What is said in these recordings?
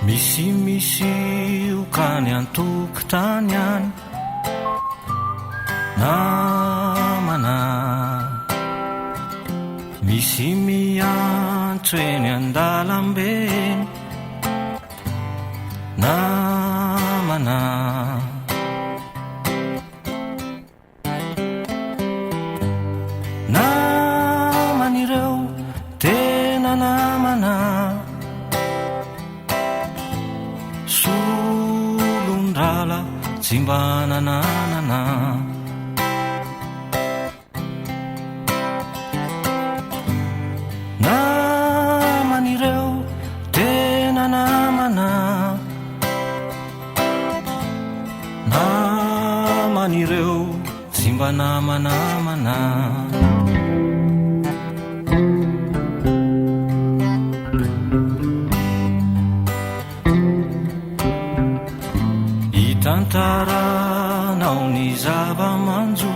Misy okany antokotany any namana misy miantso eny andalambeny namana naman'ireo tena namana solondrala tsy mba nananana naman'ireo tena namana naman'ireo tsy mba namanamana hitantaranao ny zava-manjo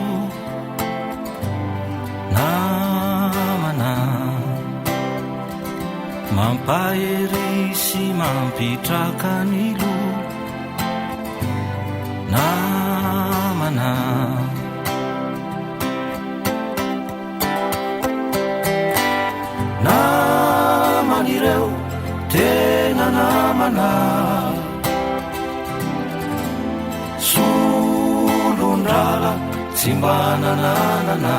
namana mampahery sy mampitraka ny lo namana naman'ireo tena namana solondrala tsy mba nananana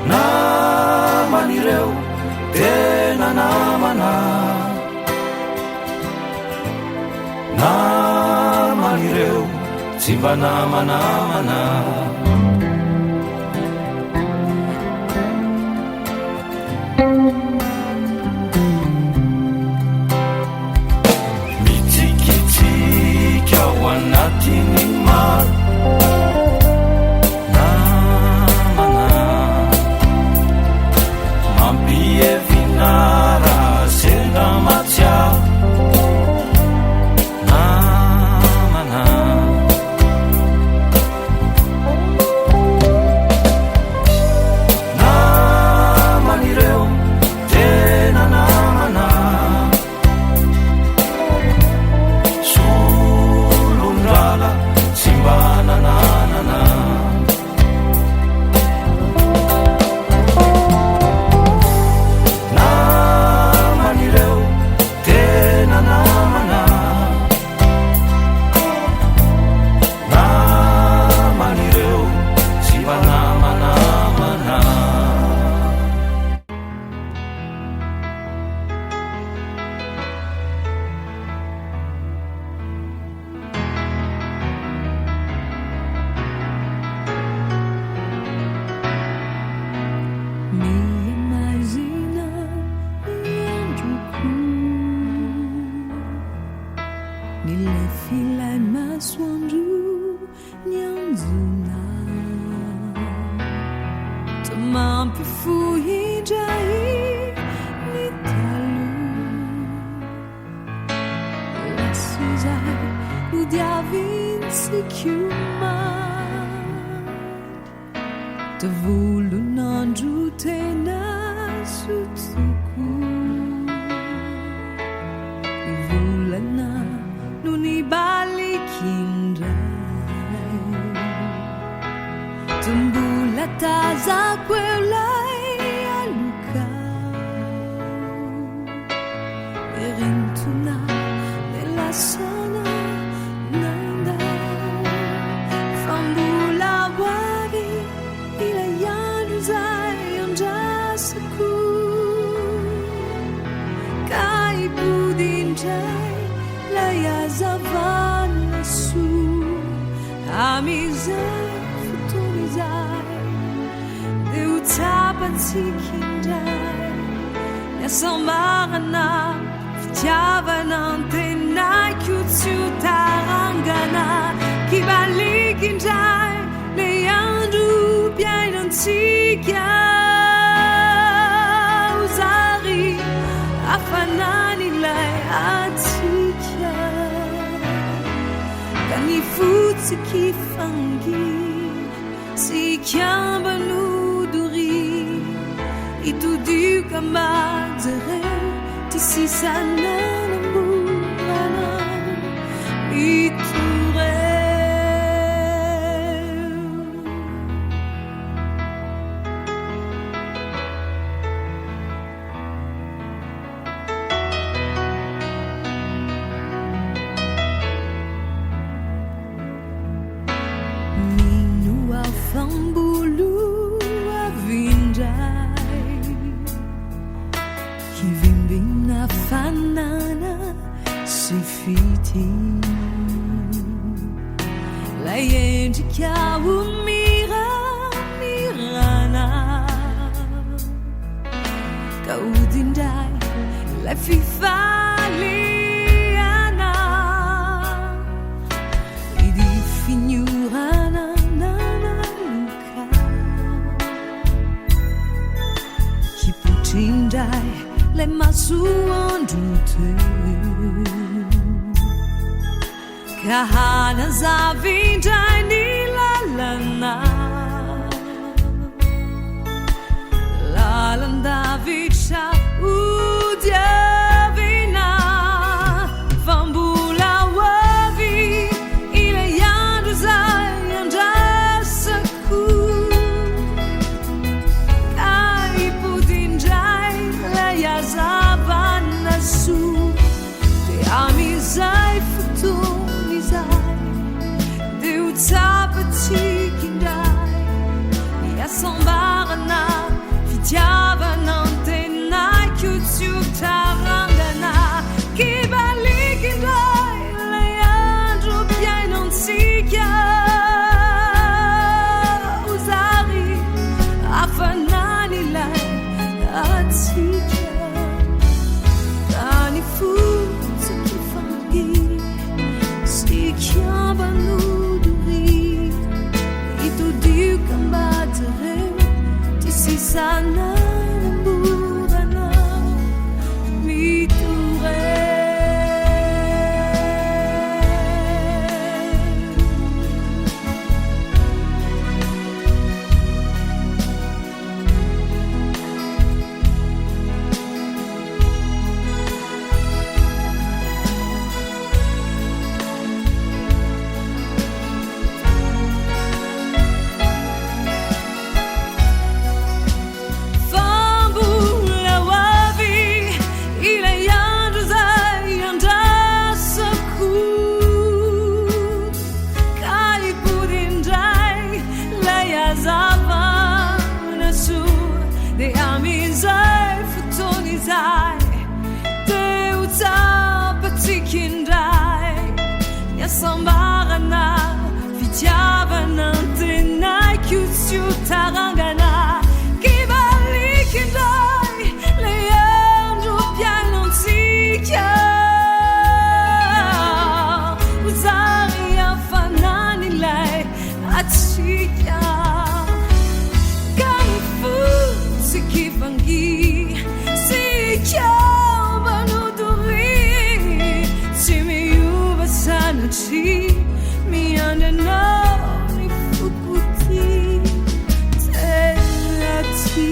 naman'ireo tena namana naman'ireo tsy mba namanamana mitsikitsika ao anatiny maro namana mampievinara sena matsiaro namana naman'ireo tena namana solondrala tsy mba nananana naman'ireo tena namana naman'ireo tsy mba namanamana Me imagina androko nilay filay masoandro nianjona to mampifohindray ny talo lasozay no diavintsikioma to volon'andro tena sotsoko ny volana no nibalikindray to mbola tazako eolay alokao erintona elasana nandao fa mbola hoavy ilay andro zay andrasako ka hipodindray lay hazavana soa amizay fotoana izay de ho tsapantsika indray niasambarana fitiavana antenaiko tsy ho tarangana kibalikindray lay andro piainantsika zary afanan'ilay atsika ka ny fotsiky fangy sy kiambanodori itodi kamadere ti sisana lamburana iture minua fambulu avindai kivimbina fanana sifiti la yende kaumira mirana kaudindai la fifaliana idi fignurana nana luka kiputindai le masuandute kahana zavindai nilalana lalanda viksha udiavina vambula wavi ile yandu zayandasaku kaipudinjai layazavana su te amizai futunizai de utapatikinday yasombarana fityavanantenai kutyuktarangana kibalikindai layandro piainontsika uzari afananilai atsika tani futsy kifangi sikiabanuduri itudiukambatere ti sisana lamburana miture fambula wavi ile yandu zayandasaku kaipudindai layazavana su de amizai futonizai de utapatikinday yasambarana fityavanantenai kutyutarangana kibalikindai layandro piainontsika uzari afananilai atsika kanifutsy kifangi sikiabanuduri tsy miova sanatry miandanao ny fokoty tena ty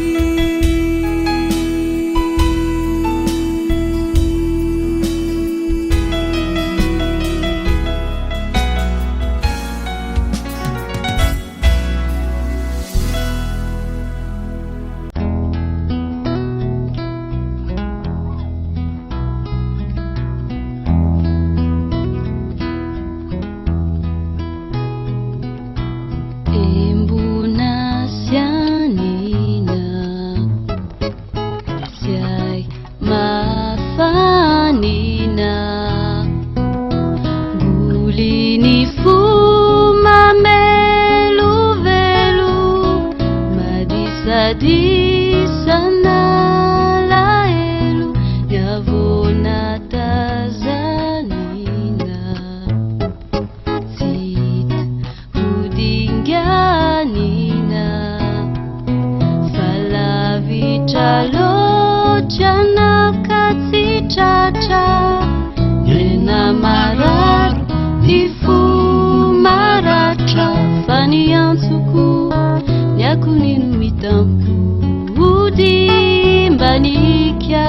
Banikya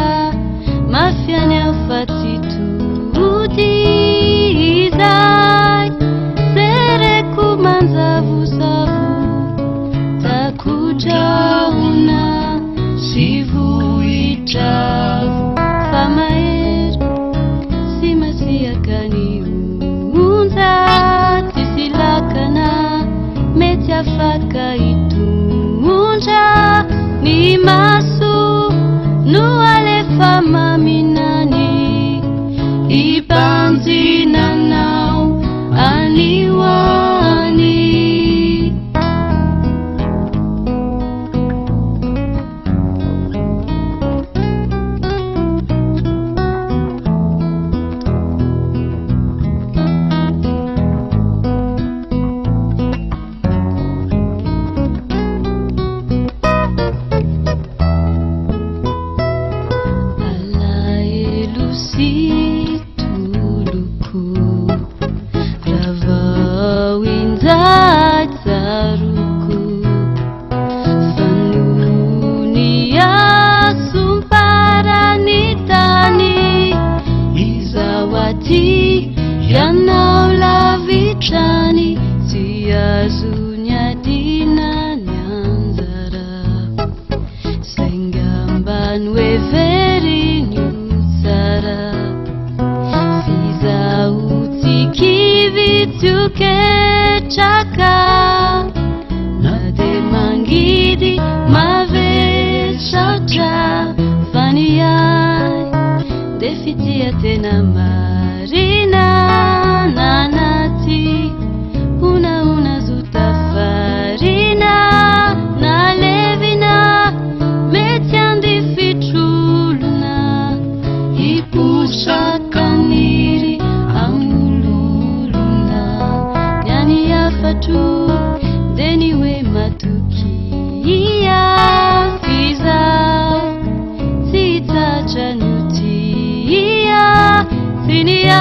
mafiane ufatitudizai sere kumanza vusavu takujauna sivuitavu famaer simasiakani unza tisilakana metiafaka itunja ni masu nuale fama minani ibanzi nanau aniwani Yanaulavitani siazunya dina nyanzara sengambanwe veri nyusara fiza utikivituke chaka nade mangidi mave shata faniyai defitia tena marina nanati una zutafarina na levina metiandi fitruluna ipusha kaniri amululuna yani yafatu deniwe matukia fiza sita chanutia sinia